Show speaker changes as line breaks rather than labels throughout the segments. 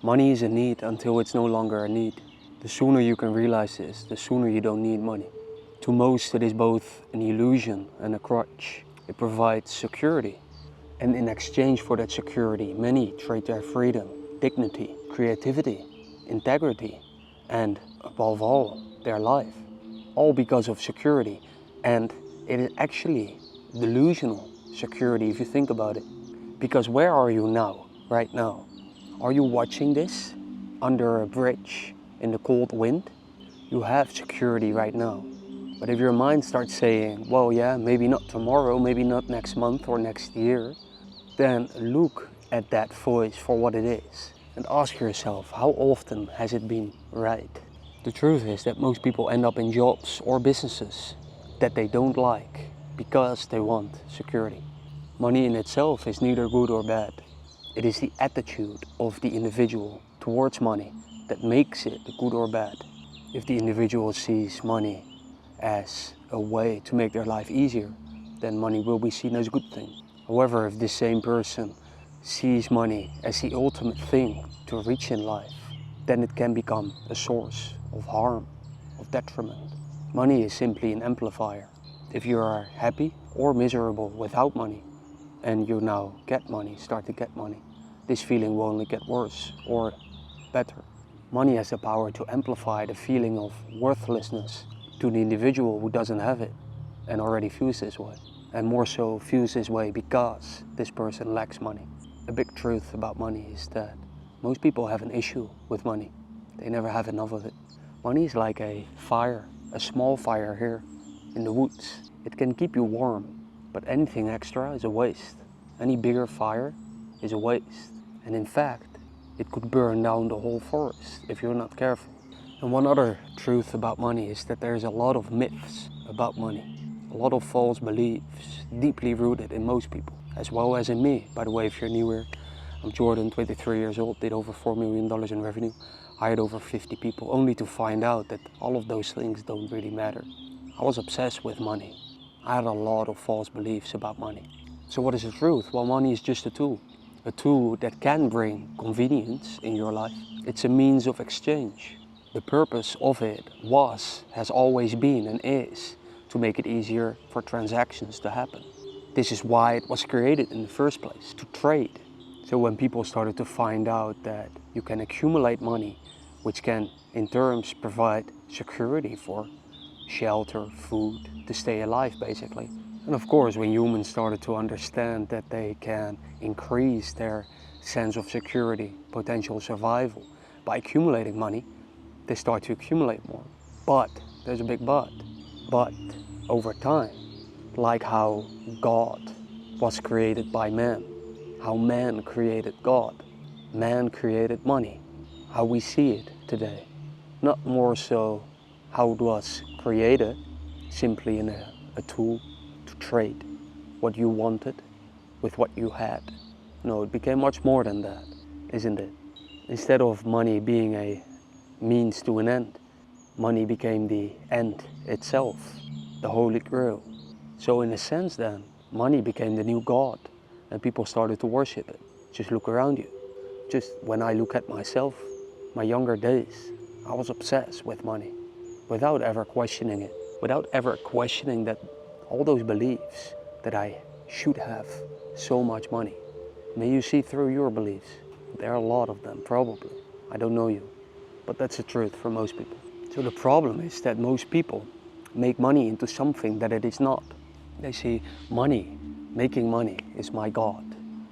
Money is a need until it's no longer a need. The sooner you can realize this, the sooner you don't need money. To most, it is both an illusion and a crutch. It provides security, and in exchange for that security, many trade their freedom, dignity, creativity, integrity, and above all, their life. All because of security. And it is actually delusional security if you think about it. Because where are you now, right now? Are you watching this under a bridge in the cold wind? You have security right now. But if your mind starts saying, well, yeah, maybe not tomorrow, maybe not next month or next year, then look at that voice for what it is and ask yourself, how often has it been right? The truth is that most people end up in jobs or businesses that they don't like because they want security. Money in itself is neither good or bad. It is the attitude of the individual towards money that makes it good or bad. If the individual sees money as a way to make their life easier, then money will be seen as a good thing. However, if this same person sees money as the ultimate thing to reach in life, then it can become a source of harm, of detriment. Money is simply an amplifier. If you are happy or miserable without money, and you now get money, start to get money, this feeling will only get worse or better. Money has the power to amplify the feeling of worthlessness to the individual who doesn't have it and already feels this way, and more so feels this way because this person lacks money. The big truth about money is that most people have an issue with money. They never have enough of it. Money is like a fire, a small fire here in the woods. It can keep you warm, but anything extra is a waste. Any bigger fire is a waste. And in fact, it could burn down the whole forest if you're not careful. And one other truth about money is that there's a lot of myths about money. A lot of false beliefs deeply rooted in most people, as well as in me. By the way, if you're new here, I'm Jordan, 23 years old, did over $4 million in revenue, hired over 50 people, only to find out that all of those things don't really matter. I was obsessed with money. I had a lot of false beliefs about money. So what is the truth? Well, money is just a tool that can bring convenience in your life. It's a means of exchange. The purpose of it has always been and is to make it easier for transactions to happen. This is why it was created in the first place, to trade. So when people started to find out that you can accumulate money, which can in terms provide security for shelter, food, to stay alive basically. And of course, when humans started to understand that they can increase their sense of security, potential survival by accumulating money, they start to accumulate more. But, there's a big but over time, like how God was created by man, how man created God, man created money, how we see it today. Not more so how it was created, simply in a tool to trade what you wanted with what you had. No, it became much more than that, isn't it? Instead of money being a means to an end, money became the end itself, the Holy Grail. So in a sense then, money became the new God and people started to worship it. Just look around you. Just when I look at myself, my younger days, I was obsessed with money without ever questioning it, without ever questioning that all those beliefs that I should have so much money. May you see through your beliefs. There are a lot of them, probably. I don't know you, but that's the truth for most people. So the problem is that most people make money into something that it is not. They see money, making money is my God.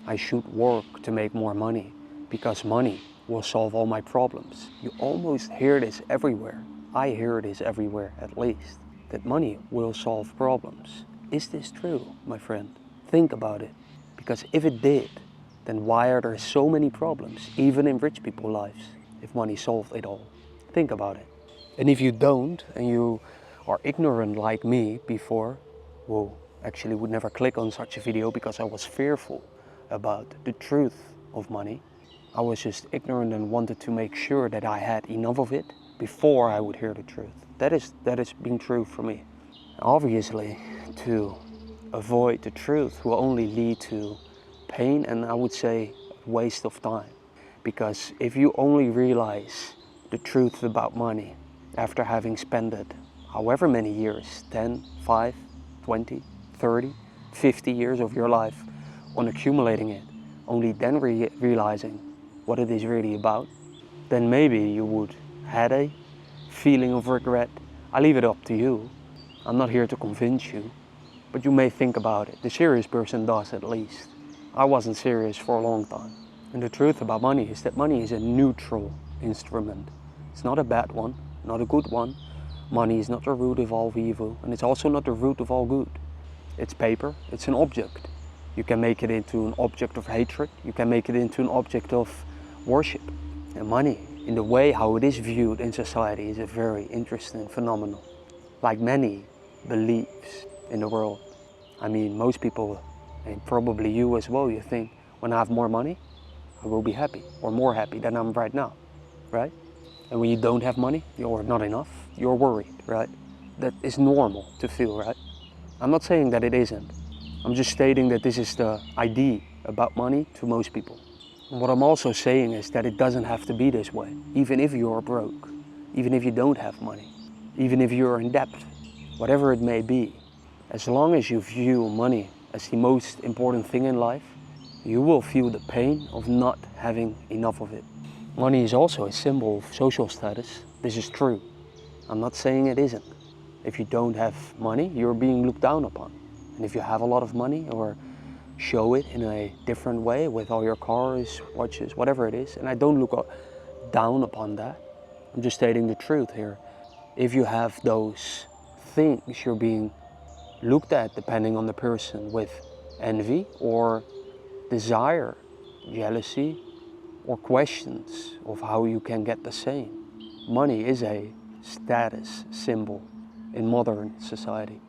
I should work to make more money because money will solve all my problems. You almost hear this everywhere. I hear this everywhere at least, that money will solve problems. Is this true, my friend? Think about it. Because if it did, then why are there so many problems, even in rich people's lives, if money solved it all? Think about it. And if you don't, and you are ignorant like me before, well, actually would never click on such a video because I was fearful about the truth of money. I was just ignorant and wanted to make sure that I had enough of it before I would hear the truth. That has been true for me. Obviously, to avoid the truth will only lead to pain and I would say waste of time. Because if you only realize the truth about money after having spent it however many years, 10, 5, 20, 30, 50 years of your life on accumulating it, only then realizing what it is really about, then maybe you would have a feeling of regret. I leave it up to you. I'm not here to convince you, but you may think about it. The serious person does, at least. I wasn't serious for a long time. And the truth about money is that money is a neutral instrument. It's not a bad one, not a good one. Money is not the root of all evil, and it's also not the root of all good. It's paper, it's an object. You can make it into an object of hatred, you can make it into an object of worship. And money, in the way how it is viewed in society, is a very interesting phenomenon. Like many beliefs in the world. I mean, most people, and probably you as well, you think, when I have more money, I will be happy, or more happy than I'm right now, right? And when you don't have money, or not enough, you're worried, right? That is normal to feel, right? I'm not saying that it isn't. I'm just stating that this is the idea about money to most people. And what I'm also saying is that it doesn't have to be this way. Even if you're broke, even if you don't have money, even if you're in debt, whatever it may be, as long as you view money as the most important thing in life, you will feel the pain of not having enough of it. Money is also a symbol of social status. This is true. I'm not saying it isn't. If you don't have money, you're being looked down upon. And if you have a lot of money, or show it in a different way with all your cars, watches, whatever it is, and I don't look down upon that. I'm just stating the truth here. If you have those things, you're being looked at, depending on the person, with envy or desire, jealousy, or questions of how you can get the same. Money is a status symbol in modern society.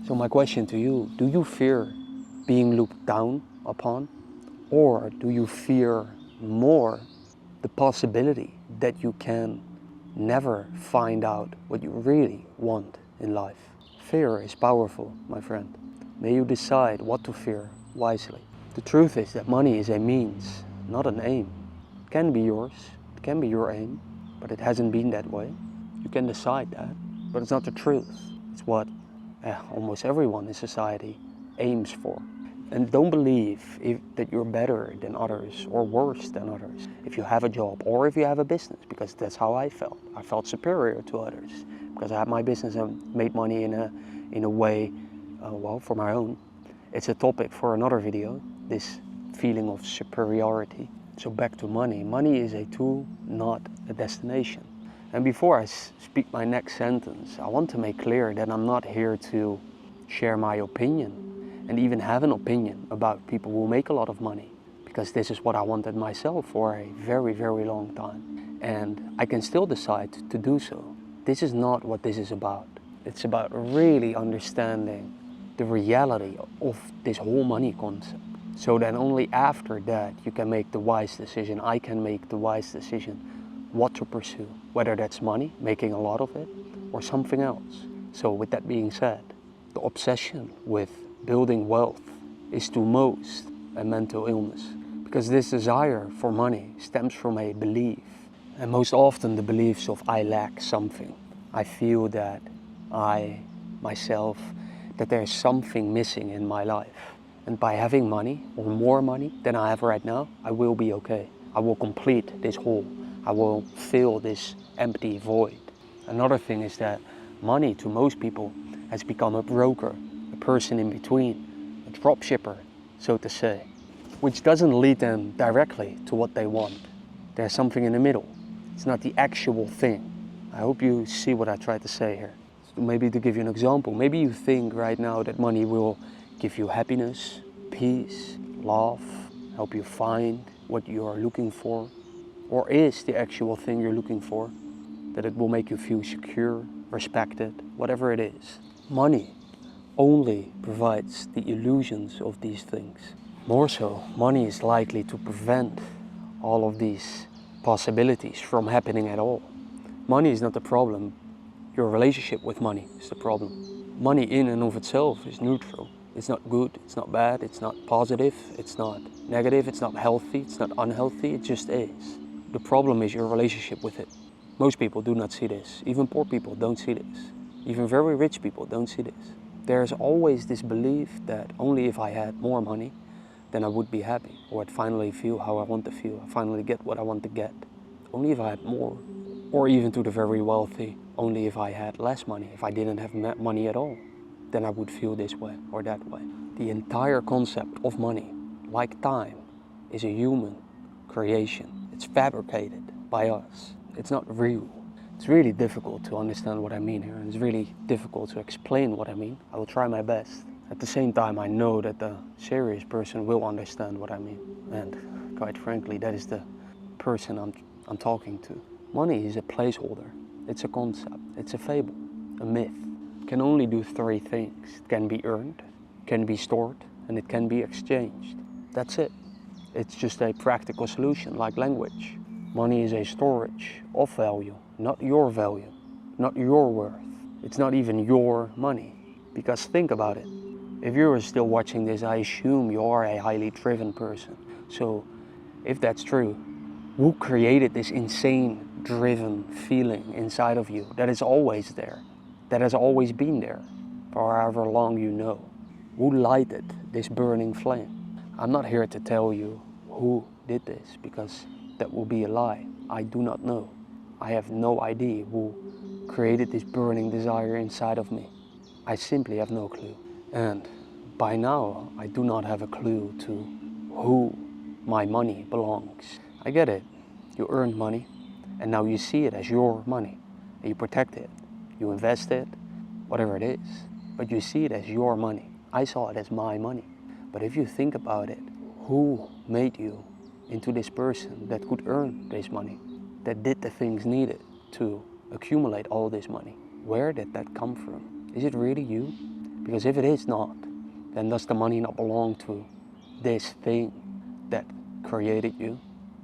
So my question to you, do you fear being looked down upon? Or do you fear more the possibility that you can never find out what you really want in life? Fear is powerful, my friend. May you decide what to fear wisely. The truth is that money is a means, not an aim. It can be yours, it can be your aim, but it hasn't been that way. You can decide that, but it's not the truth. It's what almost everyone in society aims for. And don't believe that you're better than others or worse than others if you have a job or if you have a business, because that's how I felt. I felt superior to others because I had my business and made money in a way, well, for my own. It's a topic for another video, this feeling of superiority. So back to money. Money is a tool, not a destination. And before I speak my next sentence, I want to make clear that I'm not here to share my opinion and even have an opinion about people who make a lot of money, because this is what I wanted myself for a very, very long time. And I can still decide to do so. This is not what this is about. It's about really understanding the reality of this whole money concept. So then only after that you can make the wise decision. I can make the wise decision what to pursue, whether that's money, making a lot of it, or something else. So with that being said, the obsession with building wealth is to most a mental illness, because this desire for money stems from a belief, and most often the beliefs of I lack something. I feel that that there's something missing in my life. And by having money, or more money than I have right now, I will be okay. I will complete this hole. I will fill this empty void. Another thing is that money to most people has become a broker, a person in between, a drop shipper, so to say, which doesn't lead them directly to what they want. There's something in the middle. It's not the actual thing. I hope you see what I try to say here. So maybe to give you an example, maybe you think right now that money will give you happiness, peace, love, help you find what you are looking for, or is the actual thing you're looking for, that it will make you feel secure, respected, whatever it is. Money only provides the illusions of these things. More so, money is likely to prevent all of these possibilities from happening at all. Money is not the problem. Your relationship with money is the problem. Money in and of itself is neutral. It's not good, it's not bad, it's not positive, it's not negative, it's not healthy, it's not unhealthy, it just is. The problem is your relationship with it. Most people do not see this. Even poor people don't see this. Even very rich people don't see this. There's always this belief that only if I had more money, then I would be happy, or I'd finally feel how I want to feel, I finally get what I want to get. Only if I had more. Or even to the very wealthy, only if I had less money, if I didn't have money at all, then I would feel this way or that way. The entire concept of money, like time, is a human creation. It's fabricated by us. It's not real. It's really difficult to understand what I mean here, and it's really difficult to explain what I mean. I will try my best. At the same time, I know that the serious person will understand what I mean. And quite frankly, that is the person I'm talking to. Money is a placeholder. It's a concept. It's a fable, a myth. It can only do three things. It can be earned, can be stored, and it can be exchanged. That's it. It's just a practical solution, like language. Money is a storage of value, not your value, not your worth. It's not even your money. Because think about it. If you're still watching this, I assume you are a highly driven person. So if that's true, who created this insane driven feeling inside of you that is always there, that has always been there for however long you know? Who lighted this burning flame? I'm not here to tell you who did this, because that will be a lie. I do not know. I have no idea who created this burning desire inside of me. I simply have no clue. And by now, I do not have a clue to who my money belongs. I get it. You earned money, and now you see it as your money. And you protect it. You invest it, whatever it is. But you see it as your money. I saw it as my money. But if you think about it, who made you into this person that could earn this money, that did the things needed to accumulate all this money? Where did that come from? Is it really you? Because if it is not, then does the money not belong to this thing that created you?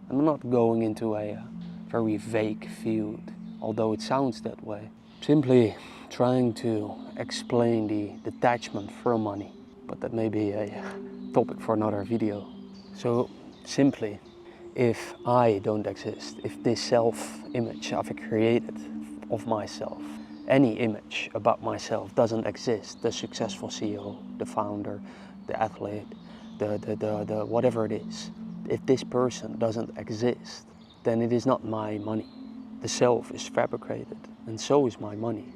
I'm not going into a very vague field, although it sounds that way. Simply trying to explain the detachment from money, but that may be a topic for another video. So simply, if I don't exist, if this self-image I've created of myself, any image about myself doesn't exist, the successful CEO, the founder, the athlete, the whatever it is, if this person doesn't exist, then it is not my money. The self is fabricated, and so is my money.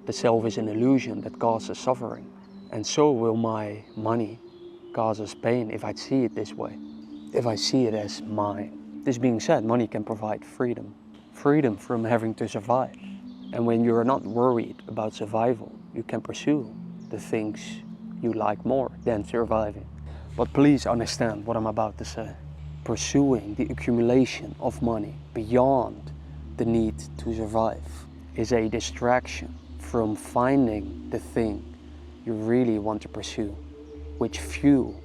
The self is an illusion that causes suffering, and so will my money cause us pain if I see it this way, if I see it as mine. This being said, money can provide freedom. Freedom from having to survive. And when you're not worried about survival, you can pursue the things you like more than surviving. But please understand what I'm about to say. Pursuing the accumulation of money beyond the need to survive is a distraction from finding the thing you really want to pursue, which few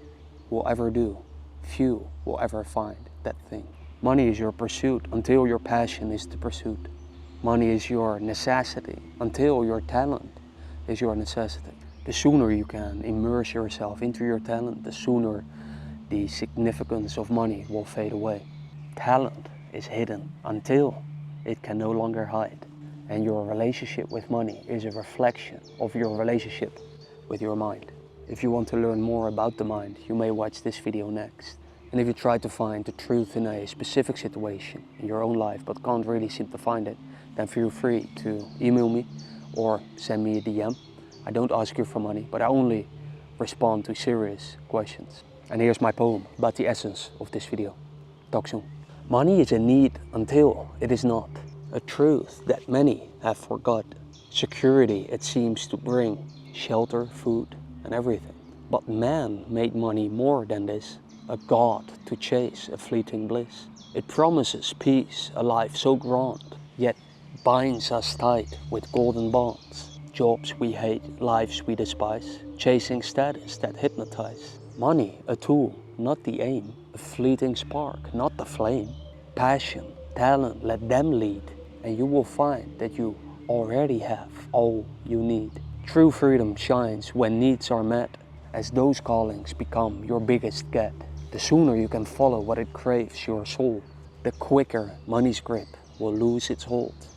will ever do. Few will ever find that thing. Money is your pursuit until your passion is the pursuit. Money is your necessity until your talent is your necessity. The sooner you can immerse yourself into your talent, the sooner the significance of money will fade away. Talent is hidden until it can no longer hide. And your relationship with money is a reflection of your relationship with your mind. If you want to learn more about the mind, you may watch this video next. And if you try to find the truth in a specific situation in your own life but can't really seem to find it, then feel free to email me or send me a DM. I don't ask you for money, but I only respond to serious questions. And here's my poem about the essence of this video. Talk soon. Money is a need until it is not. A truth that many have forgot. Security it seems to bring, shelter, food, and everything. But man made money more than this. A god to chase a fleeting bliss. It promises peace, a life so grand, yet binds us tight with golden bonds. Jobs we hate, lives we despise, chasing status that hypnotize. Money, a tool, not the aim, a fleeting spark, not the flame. Passion, talent, let them lead, and you will find that you already have all you need. True freedom shines when needs are met, as those callings become your biggest get. The sooner you can follow what it craves, your soul, the quicker money's grip will lose its hold.